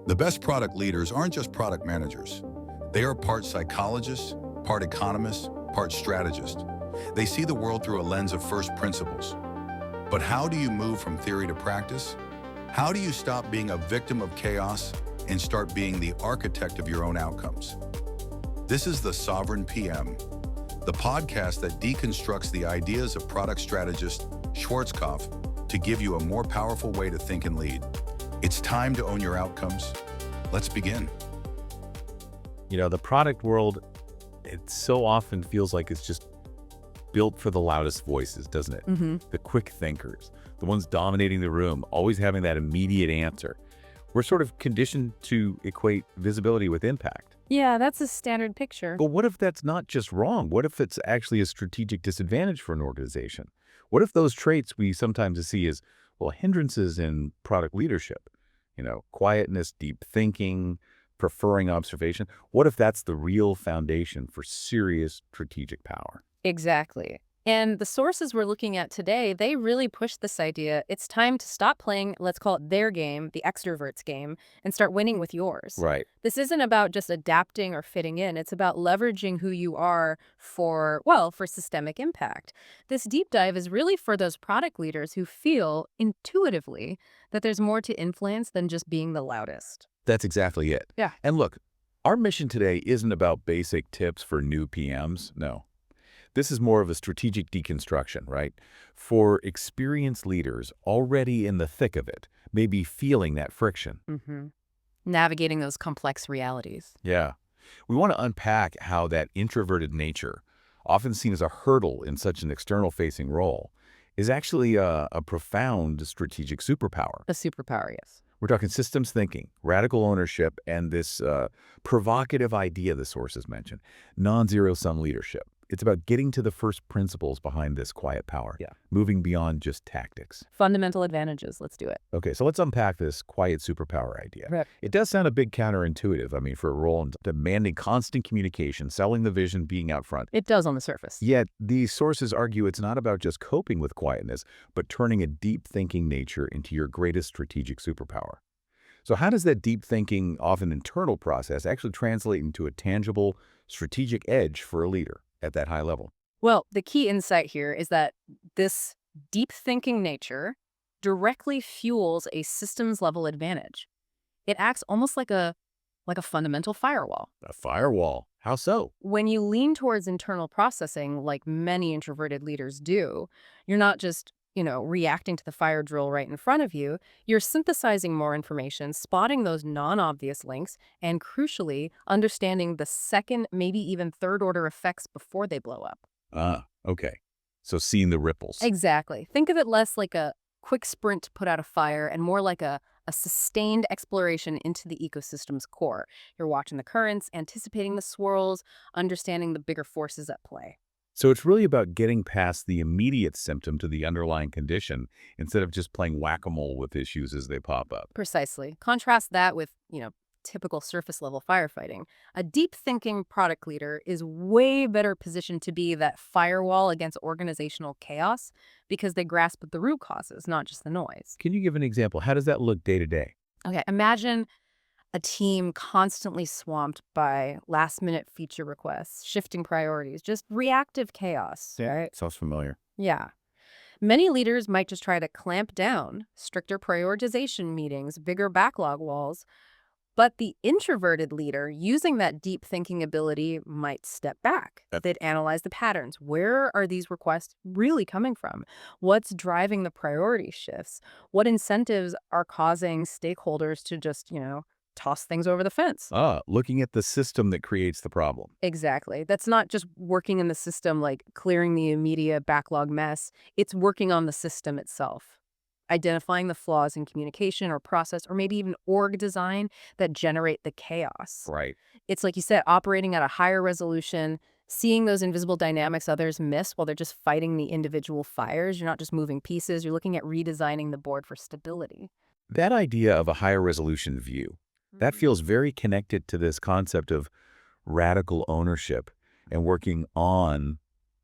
The best product leaders aren't just product managers. They are part psychologists, part economists, part strategists. They see the world through a lens of first principles. But how do you move from theory to practice? How do you stop being a victim of chaos and start being the architect of your own outcomes? This is the Sovereign PM, the podcast that deconstructs the ideas of product strategist Schwarzkopf to give you a more powerful way to think and lead. It's time to own your outcomes. Let's begin. The product world, it so often feels like it's just built for the loudest voices, doesn't it? The quick thinkers, the ones dominating the room, always having that immediate answer. We're sort of conditioned to equate visibility with impact. Yeah, that's a standard picture. But what if that's not just wrong? What if it's actually a strategic disadvantage for an organization? What if those traits we sometimes see as, hindrances in product leadership? Quietness, deep thinking, preferring observation. What if that's the real foundation for serious strategic power? Exactly. And the sources we're looking at today, they really push this idea. It's time to stop playing, let's call it their game, the extroverts game, and start winning with yours. Right. This isn't about just adapting or fitting in. It's about leveraging who you are for systemic impact. This deep dive is really for those product leaders who feel intuitively that there's more to influence than just being the loudest. That's exactly it. Yeah. And look, our mission today isn't about basic tips for new PMs. No. This is more of a strategic deconstruction, right? For experienced leaders already in the thick of it, maybe feeling that friction. Navigating those complex realities. Yeah. We want to unpack how that introverted nature, often seen as a hurdle in such an external-facing role, is actually a profound strategic superpower. A superpower, yes. We're talking systems thinking, radical ownership, and this provocative idea the sources mentioned, non-zero-sum leadership. It's about getting to the first principles behind this quiet power, moving beyond just tactics. Fundamental advantages. Let's do it. Okay, so let's unpack this quiet superpower idea. Right. It does sound a bit counterintuitive, for a role demanding constant communication, selling the vision, being out front. It does on the surface. Yet, these sources argue it's not about just coping with quietness, but turning a deep thinking nature into your greatest strategic superpower. So how does that deep thinking, often internal process actually translate into a tangible strategic edge for a leader at that high level? Well, the key insight here is that this deep thinking nature directly fuels a systems level advantage. It acts almost like a fundamental firewall. A firewall? How so? When you lean towards internal processing, like many introverted leaders do, you're not just reacting to the fire drill right in front of you. You're synthesizing more information, spotting those non-obvious links, and crucially, understanding the second, maybe even third order effects before they blow up. Okay. So seeing the ripples. Exactly. Think of it less like a quick sprint to put out a fire and more like a sustained exploration into the ecosystem's core. You're watching the currents, anticipating the swirls, understanding the bigger forces at play. So it's really about getting past the immediate symptom to the underlying condition instead of just playing whack-a-mole with issues as they pop up. Precisely. Contrast that with, typical surface level firefighting. A deep thinking product leader is way better positioned to be that firewall against organizational chaos because they grasp at the root causes, not just the noise. Can you give an example? How does that look day to day? Okay, imagine a team constantly swamped by last-minute feature requests, shifting priorities, just reactive chaos, right? Sounds familiar. Yeah. Many leaders might just try to clamp down, stricter prioritization meetings, bigger backlog walls, but the introverted leader using that deep thinking ability might step back. They'd analyze the patterns. Where are these requests really coming from? What's driving the priority shifts? What incentives are causing stakeholders to just, toss things over the fence? Looking at the system that creates the problem. Exactly. That's not just working in the system like clearing the immediate backlog mess. It's working on the system itself. Identifying the flaws in communication or process or maybe even org design that generate the chaos. Right. It's like you said, operating at a higher resolution, seeing those invisible dynamics others miss while they're just fighting the individual fires. You're not just moving pieces. You're looking at redesigning the board for stability. That idea of a higher resolution view, that feels very connected to this concept of radical ownership and working on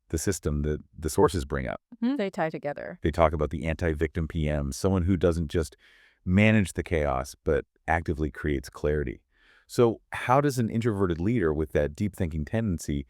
the system that the sources bring up. They tie together. They talk about the anti-victim PM, someone who doesn't just manage the chaos, but actively creates clarity. So how does an introverted leader with that deep thinking tendency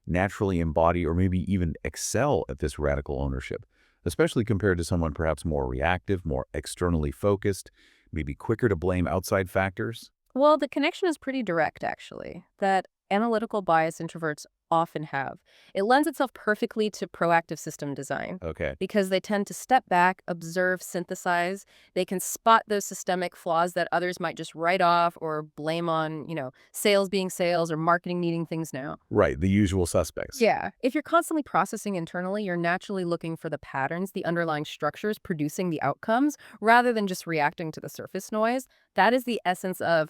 naturally embody or maybe even excel at this radical ownership, especially compared to someone perhaps more reactive, more externally focused, maybe quicker to blame outside factors? Well, the connection is pretty direct, actually. That analytical bias introverts often have. It lends itself perfectly to proactive system design Okay. because they tend to step back, observe, synthesize. They can spot those systemic flaws that others might just write off or blame on, sales being sales or marketing needing things now. Right, the usual suspects. Yeah. If you're constantly processing internally, you're naturally looking for the patterns, the underlying structures producing the outcomes, rather than just reacting to the surface noise. That is the essence of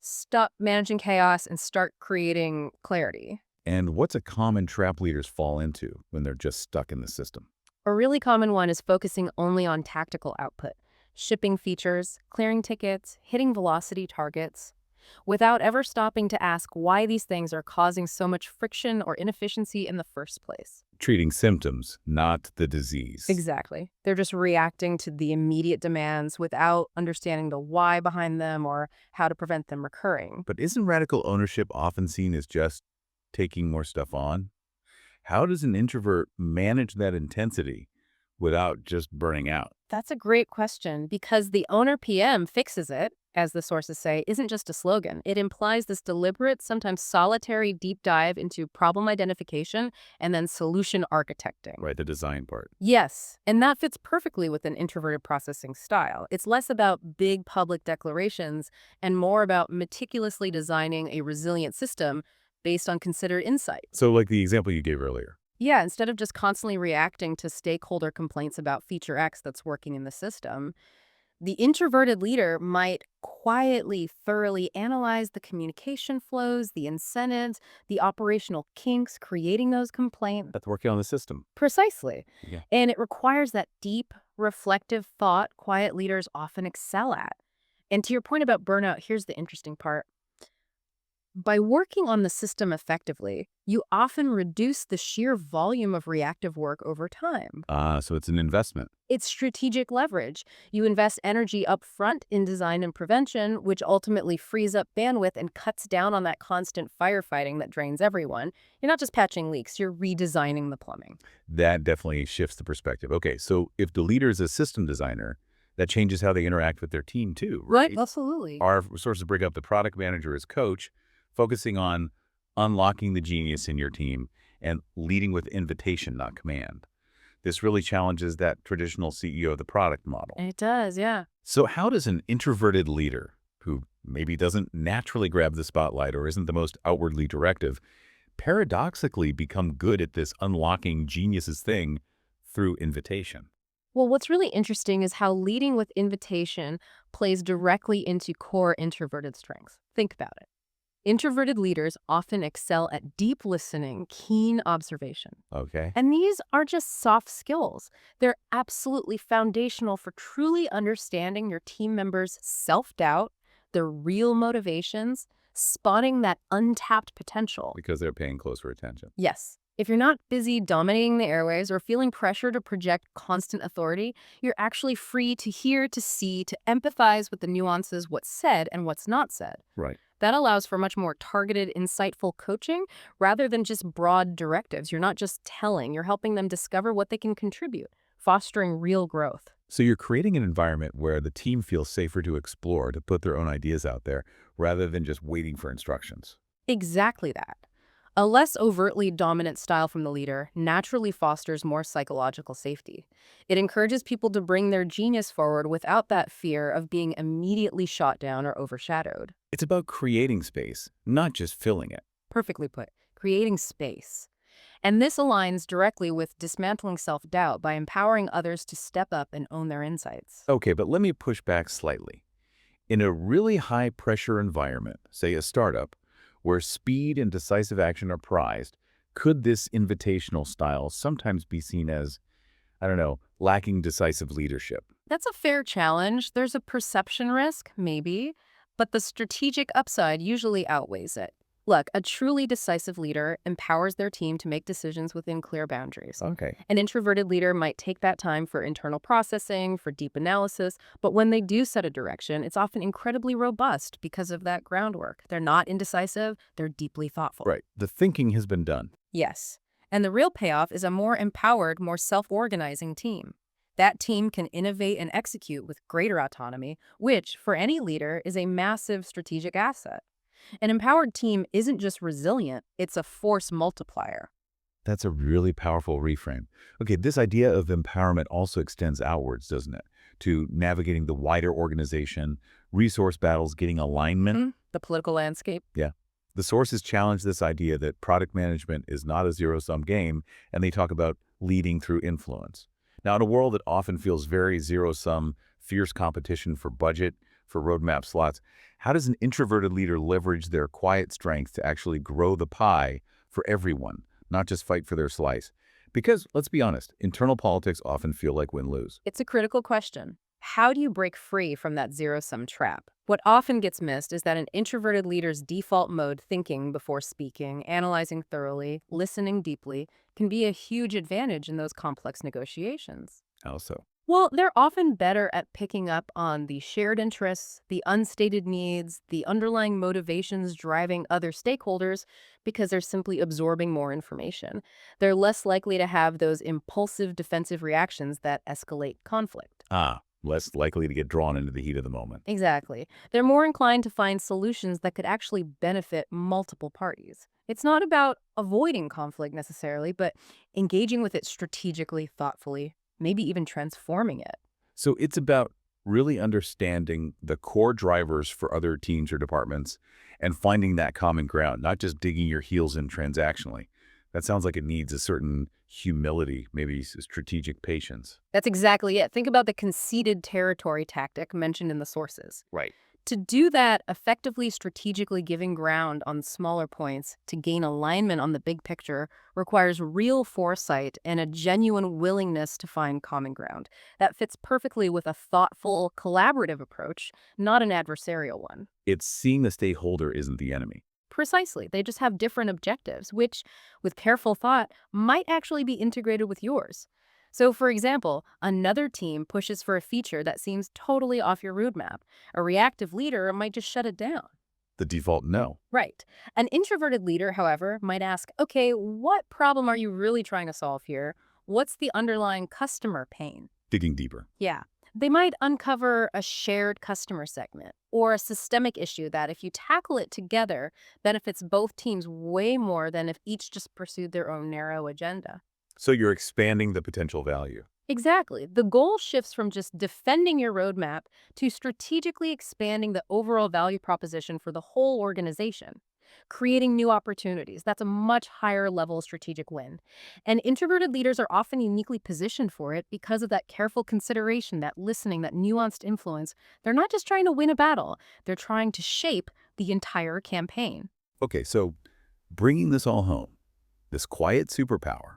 stop managing chaos and start creating clarity. And what's a common trap leaders fall into when they're just stuck in the system? A really common one is focusing only on tactical output, shipping features, clearing tickets, hitting velocity targets, without ever stopping to ask why these things are causing so much friction or inefficiency in the first place. Treating symptoms, not the disease. Exactly. They're just reacting to the immediate demands without understanding the why behind them or how to prevent them recurring. But isn't radical ownership often seen as just taking more stuff on? How does an introvert manage that intensity without just burning out? That's a great question because the owner PM fixes it, as the sources say, isn't just a slogan. It implies this deliberate, sometimes solitary deep dive into problem identification and then solution architecting. Right, the design part. Yes, and that fits perfectly with an introverted processing style. It's less about big public declarations and more about meticulously designing a resilient system based on considered insight. So like the example you gave earlier. Yeah, instead of just constantly reacting to stakeholder complaints about feature X that's working in the system, the introverted leader might quietly, thoroughly analyze the communication flows, the incentives, the operational kinks creating those complaints. That's working on the system. Precisely. Yeah. And it requires that deep, reflective thought quiet leaders often excel at. And to your point about burnout, here's the interesting part. By working on the system effectively, you often reduce the sheer volume of reactive work over time. So it's an investment. It's strategic leverage. You invest energy up front in design and prevention, which ultimately frees up bandwidth and cuts down on that constant firefighting that drains everyone. You're not just patching leaks, you're redesigning the plumbing. That definitely shifts the perspective. Okay, so if the leader is a system designer, that changes how they interact with their team too, right? Absolutely. Our sources bring up the product manager as coach, focusing on unlocking the genius in your team and leading with invitation, not command. This really challenges that traditional CEO of the product model. It does, yeah. So how does an introverted leader who maybe doesn't naturally grab the spotlight or isn't the most outwardly directive, paradoxically become good at this unlocking geniuses thing through invitation? Well, what's really interesting is how leading with invitation plays directly into core introverted strengths. Think about it. Introverted leaders often excel at deep listening, keen observation. Okay. And these are just soft skills. They're absolutely foundational for truly understanding your team members' self-doubt, their real motivations, spotting that untapped potential. Because they're paying closer attention. Yes. If you're not busy dominating the airways or feeling pressure to project constant authority, you're actually free to hear, to see, to empathize with the nuances, what's said and what's not said. Right. That allows for much more targeted, insightful coaching rather than just broad directives. You're not just telling, you're helping them discover what they can contribute, fostering real growth. So you're creating an environment where the team feels safer to explore, to put their own ideas out there, rather than just waiting for instructions. Exactly that. A less overtly dominant style from the leader naturally fosters more psychological safety. It encourages people to bring their genius forward without that fear of being immediately shot down or overshadowed. It's about creating space, not just filling it. Perfectly put. Creating space. And this aligns directly with dismantling self-doubt by empowering others to step up and own their insights. Okay, but let me push back slightly. In a really high-pressure environment, say a startup, where speed and decisive action are prized, could this invitational style sometimes be seen as, lacking decisive leadership? That's a fair challenge. There's a perception risk, maybe, but the strategic upside usually outweighs it. Look, a truly decisive leader empowers their team to make decisions within clear boundaries. Okay. An introverted leader might take that time for internal processing, for deep analysis, but when they do set a direction, it's often incredibly robust because of that groundwork. They're not indecisive, they're deeply thoughtful. Right. The thinking has been done. Yes. And the real payoff is a more empowered, more self-organizing team. That team can innovate and execute with greater autonomy, which, for any leader, is a massive strategic asset. An empowered team isn't just resilient, it's a force multiplier. That's a really powerful reframe. Okay, this idea of empowerment also extends outwards, doesn't it? To navigating the wider organization, resource battles, getting alignment. The political landscape. Yeah. The sources challenge this idea that product management is not a zero-sum game, and they talk about leading through influence. Now, in a world that often feels very zero-sum, fierce competition for budget, for roadmap slots, how does an introverted leader leverage their quiet strength to actually grow the pie for everyone, not just fight for their slice? Because, let's be honest, internal politics often feel like win-lose. It's a critical question. How do you break free from that zero-sum trap? What often gets missed is that an introverted leader's default mode, thinking before speaking, analyzing thoroughly, listening deeply, can be a huge advantage in those complex negotiations. How so? Well, they're often better at picking up on the shared interests, the unstated needs, the underlying motivations driving other stakeholders because they're simply absorbing more information. They're less likely to have those impulsive defensive reactions that escalate conflict. Less likely to get drawn into the heat of the moment. Exactly. They're more inclined to find solutions that could actually benefit multiple parties. It's not about avoiding conflict necessarily, but engaging with it strategically, thoughtfully, maybe even transforming it. So it's about really understanding the core drivers for other teams or departments and finding that common ground, not just digging your heels in transactionally. That sounds like it needs a certain humility, maybe strategic patience. That's exactly it. Think about the conceded territory tactic mentioned in the sources. Right. To do that, effectively strategically giving ground on smaller points to gain alignment on the big picture requires real foresight and a genuine willingness to find common ground. That fits perfectly with a thoughtful, collaborative approach, not an adversarial one. It's seeing the stakeholder isn't the enemy. Precisely. They just have different objectives, which, with careful thought, might actually be integrated with yours. So, for example, another team pushes for a feature that seems totally off your roadmap. A reactive leader might just shut it down. The default no. Right. An introverted leader, however, might ask, okay, what problem are you really trying to solve here? What's the underlying customer pain? Digging deeper. Yeah. They might uncover a shared customer segment or a systemic issue that, if you tackle it together, benefits both teams way more than if each just pursued their own narrow agenda. So you're expanding the potential value. Exactly. The goal shifts from just defending your roadmap to strategically expanding the overall value proposition for the whole organization. Creating new opportunities. That's a much higher level strategic win. And introverted leaders are often uniquely positioned for it because of that careful consideration, that listening, that nuanced influence. They're not just trying to win a battle, they're trying to shape the entire campaign. Okay, so bringing this all home, this quiet superpower,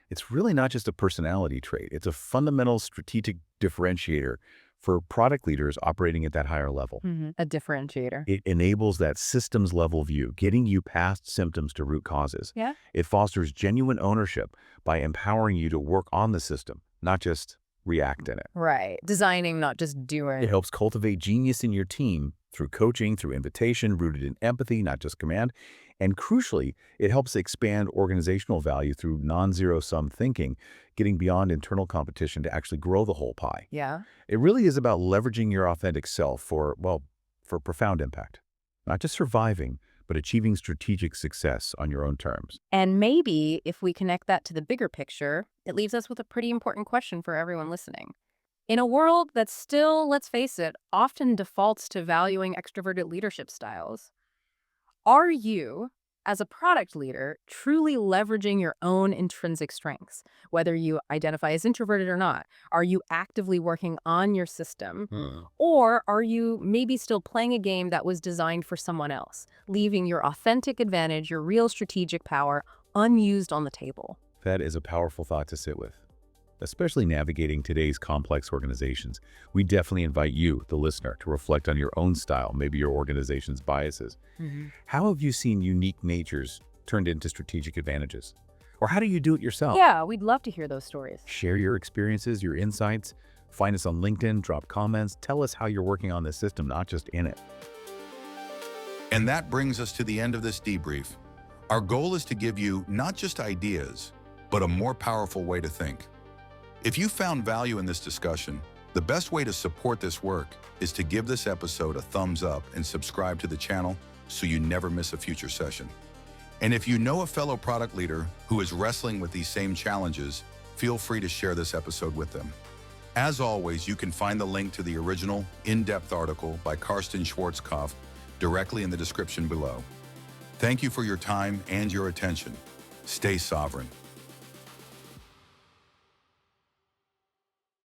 it's really not just a personality trait. It's a fundamental strategic differentiator for product leaders operating at that higher level. A differentiator. It enables that systems level view, getting you past symptoms to root causes. Yeah. It fosters genuine ownership by empowering you to work on the system, not just react in it. Right. Designing, not just doing. It helps cultivate genius in your team through coaching, through invitation, rooted in empathy, not just command. And crucially, it helps expand organizational value through non-zero-sum thinking, getting beyond internal competition to actually grow the whole pie. Yeah. It really is about leveraging your authentic self for profound impact. Not just surviving, but achieving strategic success on your own terms. And maybe if we connect that to the bigger picture, it leaves us with a pretty important question for everyone listening. In a world that still, let's face it, often defaults to valuing extroverted leadership styles, are you, as a product leader, truly leveraging your own intrinsic strengths, whether you identify as introverted or not? Are you actively working on your system? Or are you maybe still playing a game that was designed for someone else, leaving your authentic advantage, your real strategic power, unused on the table? That is a powerful thought to sit with. especially navigating today's complex organizations. We definitely invite you, the listener, to reflect on your own style, maybe your organization's biases. How have you seen unique natures turned into strategic advantages? Or how do you do it yourself? Yeah, we'd love to hear those stories. Share your experiences, your insights. Find us on LinkedIn, drop comments. Tell us how you're working on this system, not just in it. And that brings us to the end of this debrief. Our goal is to give you not just ideas, but a more powerful way to think. If you found value in this discussion, the best way to support this work is to give this episode a thumbs up and subscribe to the channel so you never miss a future session. And if you know a fellow product leader who is wrestling with these same challenges, feel free to share this episode with them. As always, you can find the link to the original, in-depth article by Karsten Schwarzkopf directly in the description below. Thank you for your time and your attention. Stay sovereign.